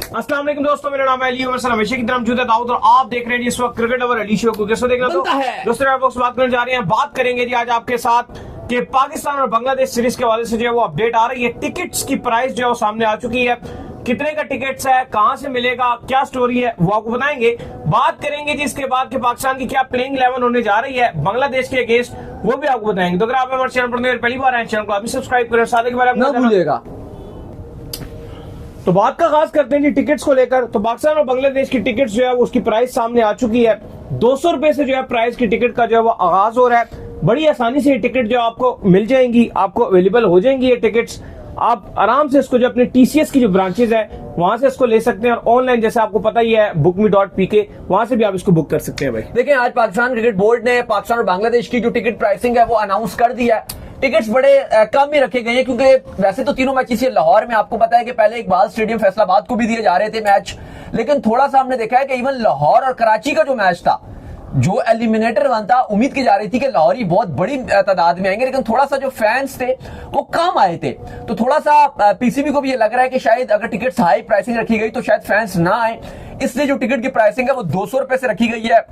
अस्सलाम वालेकुम दोस्तों, मेरा नाम है अली उमर, हमेशा की तरह मौजूद है दाऊद और आप देख रहे हैं जी इस वक्त क्रिकेट ओवर अली शो को। कैसे देख रहे हो दोस्तों, आप लोग बात करने जा रहे हैं, बात करेंगे जी आज आपके साथ कि पाकिस्तान और बांग्लादेश सीरीज के हवाले से जो है वो अपडेट आ रही है। टिकट्स की प्राइस जो है वो सामने आ चुकी है, कितने का टिकट्स है, कहां से मिलेगा, क्या स्टोरी है वो आपको बताएंगे। बात करेंगे जी इसके बाद कि पाकिस्तान की क्या प्लेइंग 11 होने जा रही है बांग्लादेश के अगेंस्ट, वो भी आपको बताएंगे। तो अगर आप हमारे चैनल पर पहली बार आए, चैनल को अभी सब्सक्राइब करें, साथ के बारे में भूलिएगा। तो बात का खास करते हैं जी टिकट्स को लेकर। तो पाकिस्तान और बांग्लादेश की टिकट्स जो है उसकी प्राइस सामने आ चुकी है। 200 रुपए से जो है प्राइस की टिकट का जो है वो आगाज हो रहा है। बड़ी आसानी से ये टिकट जो आपको मिल जाएंगी, आपको अवेलेबल हो जाएंगी ये टिकट्स। आप आराम से इसको जो अपने टीसीएस की जो ब्रांचेज है वहां से इसको ले सकते हैं, और ऑनलाइन जैसे आपको पता ही है bookme.pk, वहां से भी आप इसको बुक कर सकते हैं। भाई देखिए, आज पाकिस्तान क्रिकेट बोर्ड ने पाकिस्तान और बांग्लादेश की जो टिकट प्राइसिंग है वो अनाउंस कर दिया है। टिकट्स बड़े कम ही रखे गए हैं, क्योंकि वैसे तो तीनों मैच इसी लाहौर में, आपको पता है कि पहले इकबाल स्टेडियम फैसलाबाद को भी दिए जा रहे थे मैच, लेकिन थोड़ा सा हमने देखा है कि इवन लाहौर और कराची का जो मैच था, जो एलिमिनेटर वन था, उम्मीद की जा रही थी कि लाहौरी बहुत बड़ी तादाद में आएंगे, लेकिन थोड़ा सा जो फैंस थे वो कम आए थे। तो थोड़ा सा पीसीबी को भी ये लग रहा है कि शायद अगर टिकट्स हाई प्राइसिंग रखी गई तो शायद फैंस ना आए, इसलिए जो टिकट की प्राइसिंग है वो 200 रुपए से रखी गई है।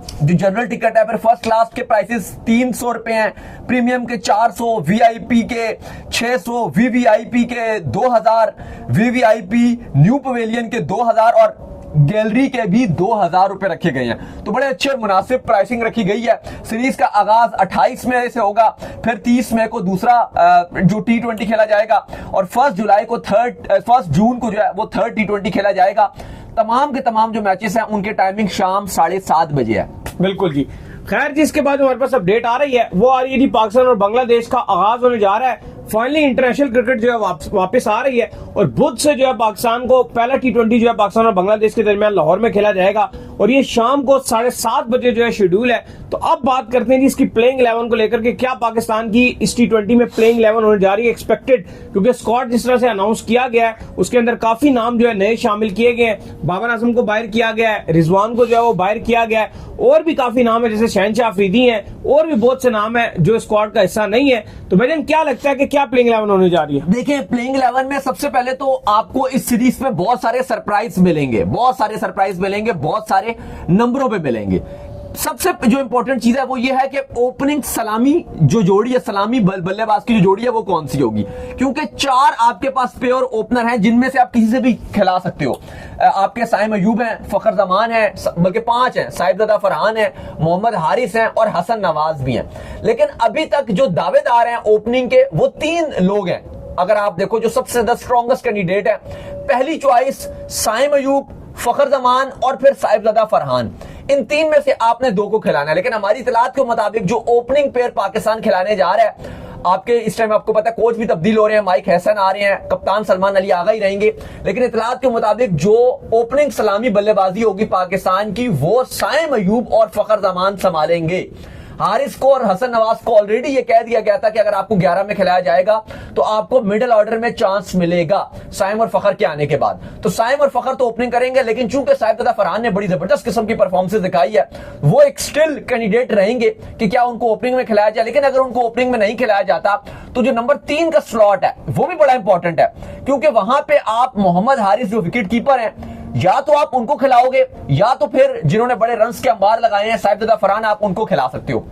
जो जनरल टिकट है, फिर फर्स्ट क्लास के प्राइसेस 300 रुपए हैं, प्रीमियम के 400, वीआईपी के 600, वीवीआईपी के 2000, वीवीआईपी न्यू पवेलियन के 2000 और गैलरी के भी 2000 रुपए रखे गए हैं। तो बड़े अच्छे और मुनासिब प्राइसिंग रखी गई है। सीरीज का आगाज 28 मई से होगा, फिर 30 मई को दूसरा जो T20 खेला जाएगा, और 1 जुलाई को 1 जून को जो है वो थर्ड T20 खेला जाएगा। तमाम के तमाम जो मैचेस हैं उनके टाइमिंग शाम 7:30 बजे है। बिल्कुल जी। खैर जी, इसके बाद हमारे पास अपडेट आ रही है, वो आ रही है जी पाकिस्तान और बांग्लादेश का आगाज होने जा रहा है। फाइनली इंटरनेशनल क्रिकेट जो है वापस आ रही है, और बुध से जो है पाकिस्तान को पहला T20 जो है पाकिस्तान और बांग्लादेश के दरमियान लाहौर में खेला जाएगा, और ये शाम को 7:30 बजे जो है शेड्यूल है। तो अब बात करते हैं जी इसकी प्लेइंग 11 को लेकर के, क्या पाकिस्तान की इस T20 में प्लेइंग 11 होने जा रही है एक्सपेक्टेड, क्योंकि स्क्वाड जिस तरह से अनाउंस किया गया है उसके अंदर काफी नाम जो है नए शामिल किए गए हैं। बाबर आजम को बाहर किया गया है, रिजवान को जो है वो बाहर किया गया है, और भी काफी नाम है जैसे शहनशाह अफरीदी हैं, और भी बहुत से नाम है जो स्क्वाड का हिस्सा नहीं है। तो भाईजान क्या लगता है कि क्या प्लेइंग 11 होने जा रही है? देखिए, प्लेइंग 11 में सबसे पहले तो आपको इस सीरीज में बहुत सारे सरप्राइज मिलेंगे, बहुत सारे नंबरों पे मिलेंगे। सबसे जो इंपॉर्टेंट चीज है वो ये है कि ओपनिंग सलामी जो जोड़ी है, सलामी बल्लेबाज की जो जोड़ी है वो कौन सी होगी, क्योंकि 4 आपके पास प्योर ओपनर हैं जिनमें से आप किसी से भी खिला सकते हो। आपके साइम अयूब हैं, फखर जमान है, बल्कि 5 हैं, साहिबजादा फरहान है, मोहम्मद हारिस हैं और हसन नवाज भी हैं। लेकिन अभी तक जो दावेदार हैं ओपनिंग के वो 3 लोग हैं। अगर आप देखो जो सबसे स्ट्रॉन्गेस्ट कैंडिडेट है, पहली चॉइस साइम अयूब, फखर जमान और फिर साहिबजादा फरहान, इन 3 में से आपने 2 को खिलाना है। लेकिन हमारी इतलात के मुताबिक जो ओपनिंग पेयर पाकिस्तान खिलाने जा रहा है, आपके इस टाइम आपको पता है कोच भी तब्दील हो रहे हैं, माइक हैसन आ रहे हैं, कप्तान सलमान अली आगा ही रहेंगे, लेकिन इतलात के मुताबिक जो ओपनिंग सलामी बल्लेबाजी होगी पाकिस्तान की वो साइम अयूब और फखर जमान संभालेंगे। हारिस को और हसन नवाज को ऑलरेडी ये कह दिया गया था कि अगर आपको 11 में खिलाया जाएगा तो आपको मिडिल ऑर्डर में चांस मिलेगा साइम और फखर के आने के बाद। तो साइम और फखर तो ओपनिंग करेंगे, लेकिन चूंकि साहिबजादा फरहान ने बड़ी जबरदस्त किस्म की परफॉर्मेंस दिखाई है, वो एक स्टिल कैंडिडेट रहेंगे कि क्या उनको ओपनिंग में खिलाया जाए। लेकिन अगर उनको ओपनिंग में नहीं खिलाया जाता तो जो नंबर 3 का स्लॉट है वो भी बड़ा इंपॉर्टेंट है, क्योंकि वहां पे आप मोहम्मद हारिस जो विकेट कीपर है, या तो आप उनको खिलाओगे, या तो फिर जिन्होंने बड़े रन्स के अंबार लगाए हैं साहिबजादा फरहान, आप उनको खिला सकते हो।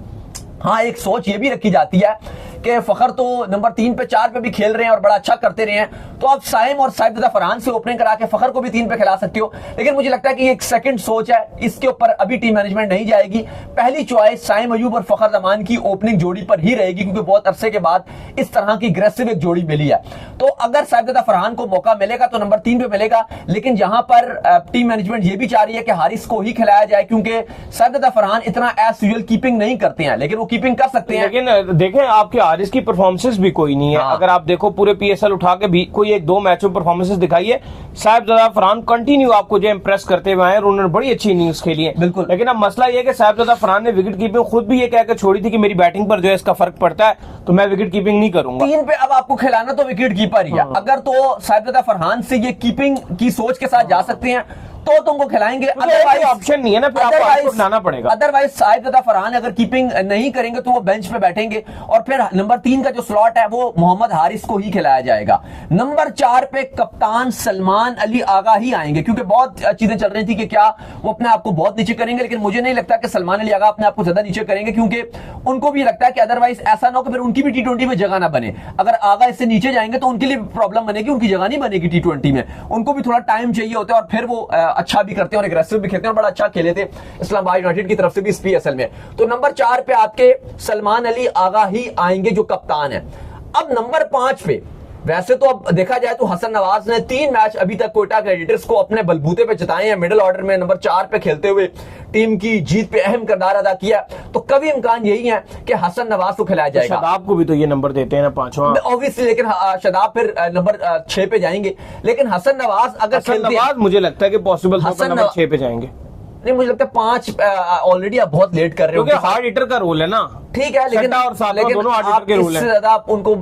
हाँ, एक सोच ये भी रखी जाती है कि फखर तो नंबर 3 पे 4 पे भी खेल रहे हैं और बड़ा अच्छा करते रहे हैं, तो आप साइम और साहिबजादा फरहान से ओपनिंग करा के फखर को भी 3 पे खिला सकते हो। लेकिन मुझे लगता है कि ये एक सेकंड सोच है, इसके ऊपर अभी टीम मैनेजमेंट नहीं जाएगी। पहली चॉइस साइम अयूब और फखर जमान की ओपनिंग जोड़ी पर ही रहेगी, क्योंकि बहुत अरसे के बाद इस तरह की अग्रेसिव एक जोड़ी मिली है। तो अगर साहिबजादा फरहान को मौका मिलेगा तो नंबर 3 पे मिलेगा, लेकिन जहां पर टीम मैनेजमेंट ये भी चाह रही है कि हारिस को ही खिलाया जाए, क्योंकि साहिबजादा फरहान इतना एज यूजुअल कीपिंग नहीं करते हैं, लेकिन वो कीपिंग कर सकते हैं। लेकिन देखें, आपके हारिस की परफॉर्मेंसेस भी कोई नहीं है। अगर आप देखो पूरे पीएसएल उठा के भी कोई 1-2 मैचों में परफॉर्मेंसेस दिखाई है, साहिबजादा फरहान कंटिन्यू आपको जो इंप्रेस करते हुए आए, उन्होंने बड़ी अच्छी इनिंग्स खेली है। बिल्कुल। लेकिन अब मसला ये है कि साहिबजादा फरहान ने विकेट कीपिंग खुद भी ये कहकर छोड़ी थी कि मेरी बैटिंग पर जो है इसका फर्क पड़ता है, तो मैं विकेट कीपिंग नहीं करूंगा। 3 पे अब आपको खिलाना तो विकेट कीपर ही है। अगर तो साहिबजादा फरहान से ये कीपिंग की सोच के साथ जा सकते हैं तो तुमको खिलाएंगे, अदरवाइज ऑप्शन नहीं है ना, फिर आपको खिलाना पड़ेगा। अदरवाइज साहिब ज़ादा फरहान अगर कीपिंग नहीं करेंगे तो वो बेंच पे बैठेंगे और फिर नंबर 3 का जो स्लॉट है वो मोहम्मद हारिस को ही खिलाया जाएगा। नंबर 4 पे कप्तान सलमान अली आगा ही आएंगे, क्योंकि बहुत चीजें चल रही थी कि क्या वो अपने आप को बहुत नीचे करेंगे, लेकिन मुझे नहीं लगता कि सलमान अली आगा अपने आप को ज्यादा नीचे करेंगे, क्योंकि उनको भी लगता है कि अदरवाइज ऐसा ना हो कि फिर उनकी भी टी20 में जगह ना बने। अगर आगा इससे नीचे जाएंगे तो उनके लिए प्रॉब्लम बनेगी, उनकी जगह नहीं बनेगी टी20 में, उनको भी थोड़ा टाइम चाहिए होता है और फिर वो अच्छा भी करते हैं और एग्रेसिव भी खेलते हैं और बड़ा अच्छा खेले थे इस्लामाबाद यूनाइटेड की तरफ से भी इस PSL में। तो नंबर 4 पे आपके सलमान अली आगा ही आएंगे जो कप्तान है। अब नंबर 5 पे वैसे तो अब देखा जाए तो हसन नवाज ने 3 मैच अभी तक कोयटा ग्लैडिएटर्स को अपने बलबूते पे जिताए हैं, मिडिल ऑर्डर में नंबर 4 पे खेलते हुए टीम की जीत पे अहम किरदार अदा किया। तो कभी इम्कान यही है कि हसन नवाज को खिलाया जाएगा। शादाब को भी तो ये नंबर देते हैं ना 5वां ऑब्वियसली, लेकिन शादाब फिर नंबर 6 पे जाएंगे, लेकिन हसन नवाज अगर नवाज मुझे लगता है कि पॉसिबल नंबर 6 पे जाएंगे। नहीं, मुझे लगता है 5 ऑलरेडी आप बहुत लेट कर रहे हो, क्योंकि हार्ड हिटर का रोल है ना। ठीक है, लेकिन और दोनों हार्ड हिटर के रोल हैं। इससे ज्यादा आप उनको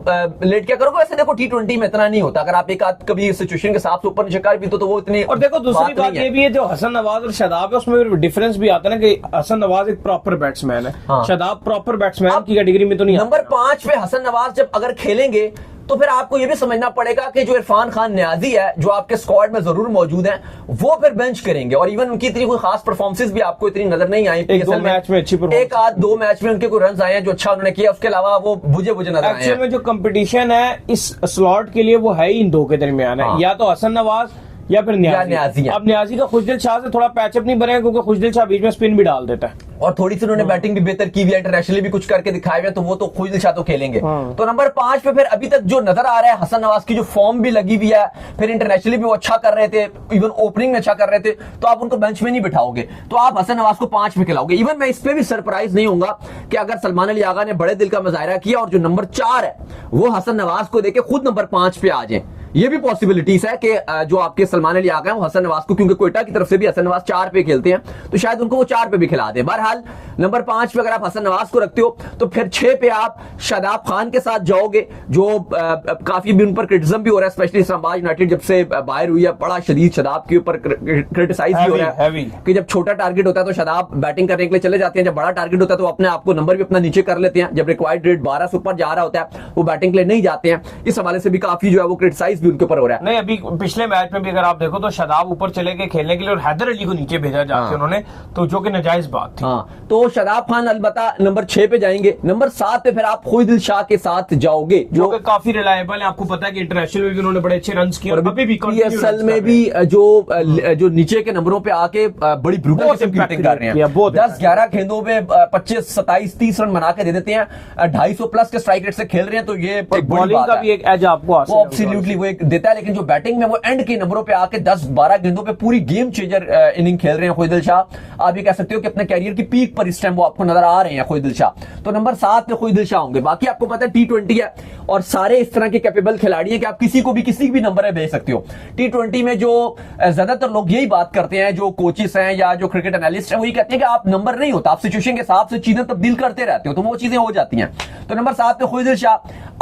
लेट क्या करोगे? वैसे देखो टी20 में इतना नहीं होता, अगर आप एक आध कभी सिचुएशन के हिसाब से ऊपर नीचे कर भी तो वो इतनी। और देखो दूसरी बात ये भी है, जो हसन नवाज और शादाब है उसमें डिफरेंस भी आता है ना, कि हसन नवाज एक प्रॉपर बैट्समैन है, शादाब प्रॉपर बैट्समैन की कैटेगरी में तो नहीं। नंबर 5 पे हसन नवाज जब अगर खेलेंगे तो फिर आपको यह भी समझना पड़ेगा कि जो इरफान खान न्याजी है, जो आपके स्क्वाड में जरूर मौजूद हैं, वो फिर बेंच करेंगे। और इवन उनकी इतनी कोई खास परफॉर्मेंस भी आपको इतनी नजर नहीं आई। एक मैच में अच्छी एक आध 2 मैच में उनके कोई रन आए हैं जो अच्छा उन्होंने किया, उसके अलावा वो बुझे नजर आए हैं। एक्चुअल में जो कंपटीशन है इस स्लॉट के लिए वो है ही इन दो के दरमियान है, या तो हसन नवाज या फिर न्याजी। अब न्याजी का खुशदिल शाह से थोड़ा पैचअप नहीं बनेगा, क्योंकि खुशदिल शाह बीच में स्पिन भी डाल देता है और थोड़ी सी उन्होंने बैटिंग भी बेहतर की हुई है, इंटरनेशनली भी कुछ करके दिखाए हुए, तो वो तो खुशदिल शाह तो खेलेंगे। तो नंबर 5 पे फिर अभी तक जो नजर आ रहा है, हसन नवाज की जो फॉर्म भी लगी हुई है, फिर इंटरनेशनली भी वो अच्छा कर रहे थे, इवन ओपनिंग में अच्छा कर रहे थे, तो आप उनको बेंच में नहीं बिठाओगे, तो आप हसन नवाज को 5 पे खिलाओगे। इवन मैं इस पे भी सरप्राइज नहीं होऊंगा कि अगर सलमान अली आगा ने बड़े दिल का मुजाहिरा किया और जो नंबर 4 है वो हसन नवाज को देके खुद नंबर 5 पे आ जाए। ये भी पॉसिबिलिटीज है कि जो आपके सलमान अली आगा हैं वो हसन नवाज को, क्योंकि कोयटा की तरफ से भी हसन नवाज 4 पे खेलते हैं, तो शायद उनको वो 4 पे भी खिला दें। बहरहाल नंबर 5 पे अगर आप हसन नवाज को रखते हो तो फिर 6 पे आप शादाब खान के साथ जाओगे, जो काफी भी उन पर क्रिटिसिज्म भी हो रहा है, स्पेशली इस्लामाबाद यूनाइटेड जब से बाहर हुई है, बड़ा शदीद शादाब के ऊपर क्रिटिसाइज भी हो रहा है कि जब छोटा टारगेट होता है तो शादाब बैटिंग करने के लिए चले जाते हैं, जब बड़ा टारगेट होता है तो अपने आपको नंबर भी अपना नीचे कर लेते हैं, जब रिक्वायर्ड रेट 12 से ऊपर जा रहा होता है वो बैटिंग के लिए नहीं जाते हैं। इस हवाले से भी काफी जो है वो क्रिटिसाइज भी उनके ऊपर हो रहा है। अभी पिछले मैच में भी अगर आप देखो तो शादाब ऊपर चले गए खेलने के लिए और हैदर अली को नीचे भेजा जाके उन्होंने, तो जो कि नाजायज बात थी। तो शादाब खान अलबत्ता नंबर 6 पे जाएंगे। नंबर 7 पे फिर आप खुशदिल शाह के साथ जाओगे, जो कि काफी रिलायबल है। आपको पता है कि इंटरनेशनल में भी उन्होंने बड़े अच्छे रन किए और अभी भी PSL में भी जो नीचे के नंबरों पे आके बड़ी ब्रूटल बैटिंग कर रहे हैं। 10-11 गेंदों पे 25, 27, 30 रन बना के दे देते हैं, 250 प्लस के स्ट्राइक रेट से खेल रहे हैं, तो ये बॉलिंग का भी एक एज आपको एब्सोल्युटली वो एक देता है। लेकिन जो बैटिंग में वो एंड के नंबरों पे आके 10-12 गेंदों पे पूरी गेम चेंजर इनिंग खेल रहे हैं खुशदिल शाह। आप ये कह सकते हो कि अपने कैरियर की पीक पर इस टाइम वो आपको नजर आ रहे हैं खुशदिल शाह। तो नंबर 7 पे खुशदिल शाह होंगे। बाकी आपको पता है T20 है और सारे इस तरह के कैपेबल खिलाड़ी हैं कि आप किसी को भी किसी भी नंबर में भेज सकते हो। T20 में जो ज्यादातर लोग यही बात करते हैं, जो कोचेस हैं या जो क्रिकेट एनालिस्ट हैं, वही कहते हैं कि आप नंबर नहीं होता, आप सिचुएशन के हिसाब से चीजें तब्दील करते रहते हो, तो वो चीजें हो जाती हैं। तो नंबर 7 पे खुशदिल शाह।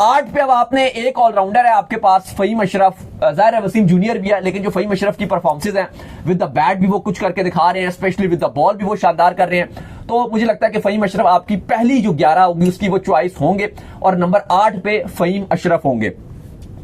8 पे अब आपने एक ऑलराउंडर है आपके पास, फहीम अशरफ। जाहिर है वसीम जूनियर भी है, लेकिन जो फहीम अशरफ की परफॉर्मेंसेज हैं विद द बैट भी वो कुछ करके दिखा रहे हैं, स्पेशली विद द बॉल भी वो शानदार कर रहे हैं। तो मुझे लगता है कि फहीम अशरफ आपकी पहली जो 11 होगी उसकी वो चॉइस होंगे और नंबर 8 पे फहीम अशरफ होंगे।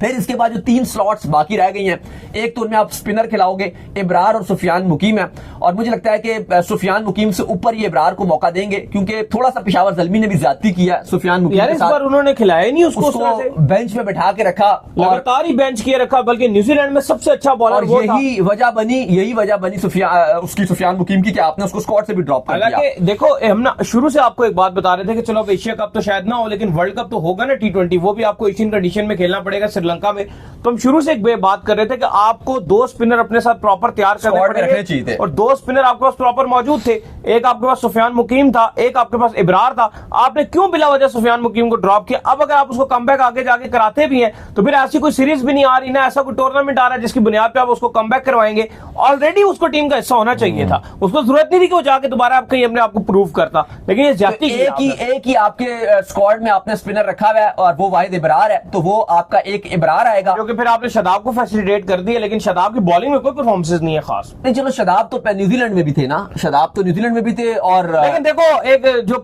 फिर इसके बाद जो 3 स्लॉट्स बाकी रह गई हैं, एक तो उनमें आप स्पिनर खिलाओगे, इब्रार और सुफियान मुकीम है, और मुझे लगता है कि सुफियान मुकीम से ऊपर ये इब्रार को मौका देंगे, क्योंकि थोड़ा सा पेशावर ज़ल्मी ने भी ज्यादती किया सुफियान मुकीम के साथ। इस बार उन्होंने खिलाया नहीं उसको बेंच में बैठा के रखा, लगातार ही बेंच किए रखा, बल्कि न्यूजीलैंड में सबसे अच्छा बॉलर वो था। यही वजह बनी सुफियान मुकीम की कि आपने उसको स्क्वाड से भी ड्रॉप कर दिया। देखो हम ना शुरू से आपको एक बात बता रहे थे कि चलो एशिया कप तो शायद ना हो, लेकिन वर्ल्ड कप तो होगा ना T20, वो भी आपको एशियन कंडीशन में खेलना पड़ेगा श्रीलंका में। तो हम शुरू से एक बात कर रहे थे कि आपको 2 स्पिनर अपने साथ प्रॉपर तैयार करने पड़ेंगे और 2 स्पिनर आपके पास प्रॉपर मौजूद थे। एक आपके पास सुफियान मुकीम था, एक आपके पास इब्रार था। आपने क्यों बिला वजह सुफियान मुकीम को ड्रॉप किया? अब अगर आप उसको कमबैक आगे जाके कराते भी हैं तो फिर ऐसी कोई सीरीज भी नहीं आ रही ना, ऐसा कोई टूर्नामेंट आ रहा है जिसकी बुनियाद पे आप उसको कमबैक करवाएंगे। ऑलरेडी उसको टीम का हिस्सा होना चाहिए था, उसको जरूरत नहीं थी कि वो जाके दोबारा आप कहीं अपने आपको प्रूव करता। लेकिन ये ज्यादती एक ही आपके स्क्वाड में आपने स्पिनर रखा हुआ है और वो वाहिद इब्रार है, तो वो आपका एक इब्रार आएगा। क्योंकि फिर आपने शदाब को फैसिलिटेट कर दिया, लेकिन शदाब की बॉलिंग में कोई परफॉर्मेंसेस नहीं है खास। नहीं चलो, शदाब तो न्यूजीलैंड में भी थे ना, शदाब तो न्यूजीलैंड में भी थे। और लेकिन देखो, एक जो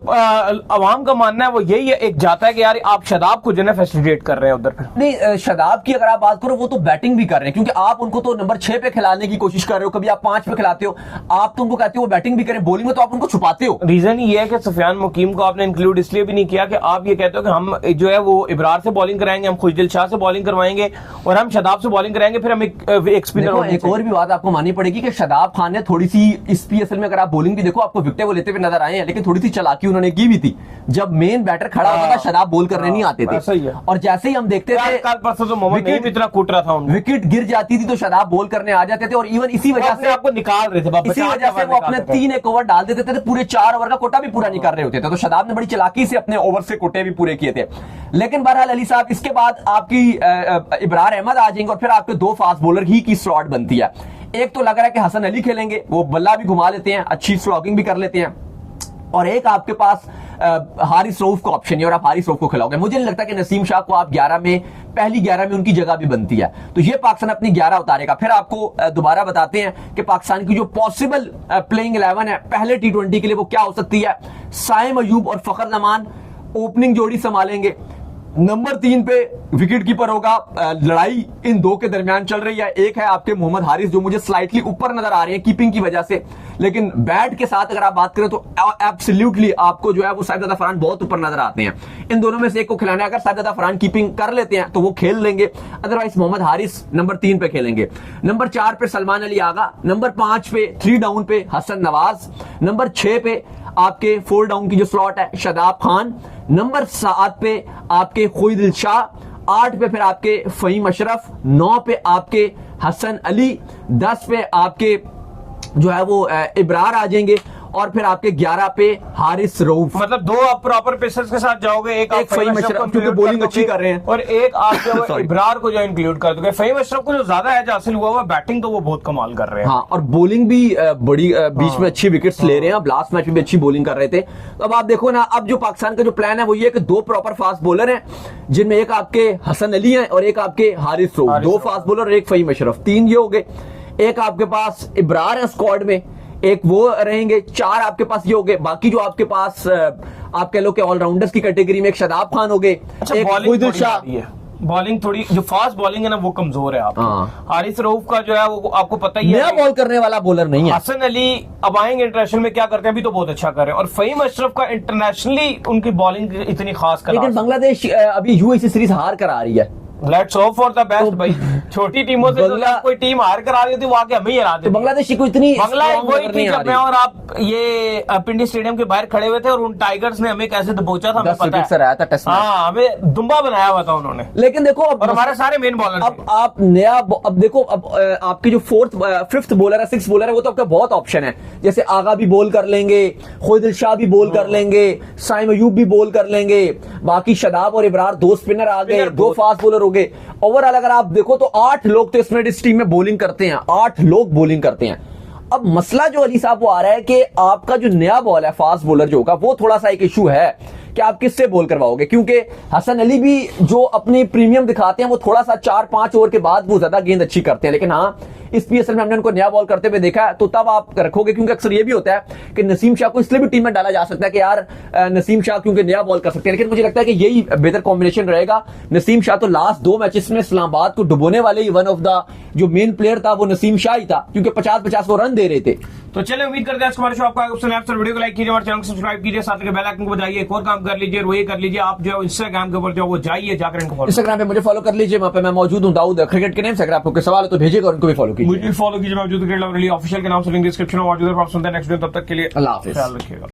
अवाम का मानना है वो यही है, एक जाता है कि यार आप शदाब को जो है फैसिलिटेट कर रहे हैं उधर पे। नहीं, शदाब की अगर आप बात करो, वो तो बैटिंग भी कर रहे हैं, क्योंकि आप उनको तो नंबर 6 पे खिलाने की कोशिश कर रहे हो, कभी आप 5 पे खिलाते हो, आप तो उनको कहते हो वो बैटिंग भी करें, बॉलिंग में तो आप उनको छुपाते हो। रीजन ये है कि सुफियान मुकीम को आपने इंक्लूड इसलिए भी नहीं किया कि आप ये कहते हो कि हम जो है वो इब्रार से बॉलिंग कराएंगे, हम खुशदिल शाह से बॉलिंग करवाएंगे और हम शदाब से बॉलिंग कराएंगे, फिर हम एक स्पिनर। एक और भी बात आपको माननी पड़ेगी कि शदाब खान ने थोड़ी सी इस पीएसएल में, अगर आप बॉलिंग भी देखो, आपको विकेटें वो लेते हुए नजर आए हैं, लेकिन थोड़ी सी चालाकी उन्होंने की भी थी। जब मेन बैटर खड़ा होता था, शदाब बॉल करने नहीं आते थे। सही है। और जैसे ही हम देखते थे, कल परसों तो मोहम्मद नईम इतना कूट रहा था उनको, विकेट गिर जाती थी तो शदाब बॉल करने आ जाते थे, और इवन इसी वजह से आपको निकाल रहे थे, इसी वजह से वो अपने 3 एक ओवर डाल देते थे, पूरे 4 ओवर का कोटा भी पूरा नहीं कर रहे होते थे। तो शदाब ने बड़ी चालाकी से अपने ओवर से कोटे भी पूरे किए थे। लेकिन बहरहाल अली साहब, इसके बाद आपकी इब्रार अहमद आ जाएंगे और फिर आपके 2 फास्ट बॉलर ही की स्लॉट बनती है। एक तो लग रहा है कि हसन अली खेलेंगे, वो बल्ला भी घुमा लेते हैं, अच्छी स्लॉगिंग भी कर लेते हैं, और एक आपके पास हारिस रऊफ का ऑप्शन है और आप हारिस रऊफ को खिलाओगे। मुझे नहीं लगता कि नसीम शाह को आप 11 में, पहली 11 में उनकी जगह भी बनती है। तो ये पाकिस्तान अपनी 11 उतारेगा। फिर आपको दोबारा बताते हैं कि पाकिस्तान की जो पॉसिबल प्लेइंग 11 है पहले T20 के लिए, वो क्या हो सकती है। साइम अयूब और फखर जमान ओपनिंग जोड़ी संभालेंगे। नंबर 3 पे विकेट कीपर होगा। लड़ाई इन 2 के दरमियान चल रही है। एक है आपके मोहम्मद हारिस, जो मुझे स्लाइटली ऊपर नजर आ रहे हैं कीपिंग की वजह से, लेकिन बैट के साथ अगर आप बात करें तो एब्सोल्युटली आपको जो है वो साजिद फरहान बहुत ऊपर नजर आते हैं। इन दोनों में से एक को खिलाना है। अगर साजिद फरहान कीपिंग कर लेते हैं तो वो खेल लेंगे, अदरवाइज मोहम्मद हारिस नंबर 3 पे खेलेंगे। नंबर 4 पे सलमान अली आगा, नंबर 5 पे 3 डाउन पे हसन नवाज, नंबर 6 पे आपके 4 डाउन की जो स्लॉट है शदाब खान, नंबर 7 पे आपके खुशदिल शाह, 8 पे फिर आपके फहीम अशरफ, 9 पे आपके हसन अली, 10 पे आपके जो है वो इब्रार आ जाएंगे, और फिर आपके 11 पे हारिस रऊफ। मतलब 2 आप प्रॉपर पेसर्स के साथ जाओगे, एक फहीम अशरफ क्योंकि बॉलिंग अच्छी कर रहे हैं, और एक आप जो इब्रार को जो इंक्लूड कर दोगे। फहीम अशरफ को जो ज्यादा एज हासिल हुआ हुआ, बैटिंग तो वो बहुत कमाल कर रहे हैं। हाँ, और बॉलिंग भी बड़ी बीच में अच्छी विकेट्स ले रहे हैं। अब लास्ट मैच में भी अच्छी बॉलिंग कर रहे थे। तो अब आप देखो ना, अब जो पाकिस्तान का जो प्लान है वो ये कि 2 प्रॉपर फास्ट बॉलर हैं, जिनमें एक आपके हसन अली हैं और एक आपके हारिस रऊफ। 2 फास्ट बॉलर और एक फहीम अशरफ, 3 ये हो गए। एक आपके पास इब्रार है स्क्वाड में, एक वो रहेंगे, 4 आपके पास ये हो गए। बाकी जो आपके पास आप कह लो कि ऑलराउंडर्स की कैटेगरी में एक शदाब खान हो गए, एक खुशदिल शाह। बॉलिंग थोड़ी जो फास्ट बॉलिंग है ना वो कमजोर है आपकी। हारिस रऊफ का जो है वो आपको पता ही है, नया बॉल करने वाला बॉलर नहीं है। हसन अली अब आएंगे इंटरनेशनल में, क्या करते हैं, अभी तो बहुत अच्छा कर रहे हैं। और फहीम अशरफ का इंटरनेशनली उनकी बॉलिंग इतनी खास कर, लेकिन बांग्लादेश अभी यूएई सीरीज हार कर आ रही है। Let's hope for the best भाई। छोटी टीमों से कोई टीम हार कर आ रही होती, वो आके हमें ही हरा देती। तो बांग्लादेश को इतनी वही थी जब मैं और आप ये पिंडी स्टेडियम के बाहर खड़े हुए थे और उन टाइगर्स ने हमें कैसे दबोचा था, हमें पता है। हाँ, हमें दुम्बा बनाया हुआ था उन्होंने। लेकिन देखो अब, और हमारे सारे मेन बॉलर, अब आप नया, अब देखो अब आपकी जो 5th बॉलर है, 6th बॉलर है, वो तो आपका बहुत ऑप्शन है। जैसे आगा भी बॉल कर लेंगे, खुशदिल शाह भी बॉल कर लेंगे, साइम अयूब भी बॉल कर लेंगे, बाकी शदाब और इब्रार 2 स्पिनर आ गए, 2 फास्ट बॉलर हो गए। ओवरऑल अगर आप देखो तो 8 लोग तो इस टीम में बॉलिंग करते हैं, 8 लोग बॉलिंग करते हैं। अब मसला जो अली साहब वो आ रहा है कि आपका जो नया बॉल है, फास्ट बॉलर जो होगा, वो थोड़ा सा एक इशू है कि आप किससे बॉल करवाओगे, क्योंकि हसन अली भी जो अपनी प्रीमियम दिखाते हैं वो थोड़ा सा 4-5 ओवर के बाद वो ज्यादा गेंद अच्छी करते हैं। लेकिन हाँ, इस पीएसएल में हमने उनको नया बॉल करते हुए देखा है, तो तब आप रखोगे, क्योंकि अक्सर ये भी होता है कि नसीम शाह को इसलिए भी टीम में डाला जा सकता है कि यार नसीम शाह क्योंकि नया बॉल कर सकते हैं। लेकिन मुझे लगता है कि यही बेहतर कॉम्बिनेशन रहेगा। नसीम शाह तो लास्ट 2 मैचेस में इस्लामाबाद को डुबोने वाले ही वन ऑफ द जो मेन प्लेयर था वो नसीम शाह ही था, क्योंकि 50-50 वो रन दे रहे थे। तो चले, उम्मीद करते हैं हमारे शो आपको वीडियो को लाइक कीजिए, हमारे चैनल को सब्सक्राइब कीजिए, साथ में बेल आइकन को बजाइए, एक और काम कर लीजिए, वो ये कर लीजिए, आप जो इंस्टाग्राम के ऊपर जो वो जाइए, जाकर इनको फॉलो, इंस्टाग्राम पे मुझे फॉलो कर लीजिए, वहां पे मैं मौजूद हूं दाऊद क्रिकेट के नेम से। अगर आपको कोई सवाल है तो भेजिएगा और उनको भी फॉलो कीजिए। मुझे फॉलो कीजिए, मैं मौजूद क्रिकेट लवली ऑफिशियल के नाम से लिंक डिस्क्रिप्शन में मौजूद है। आप सुनते हैं नेक्स्ट वीडियो, तब तक के लिए अल्लाह हाफिज, ख्याल रखिएगा।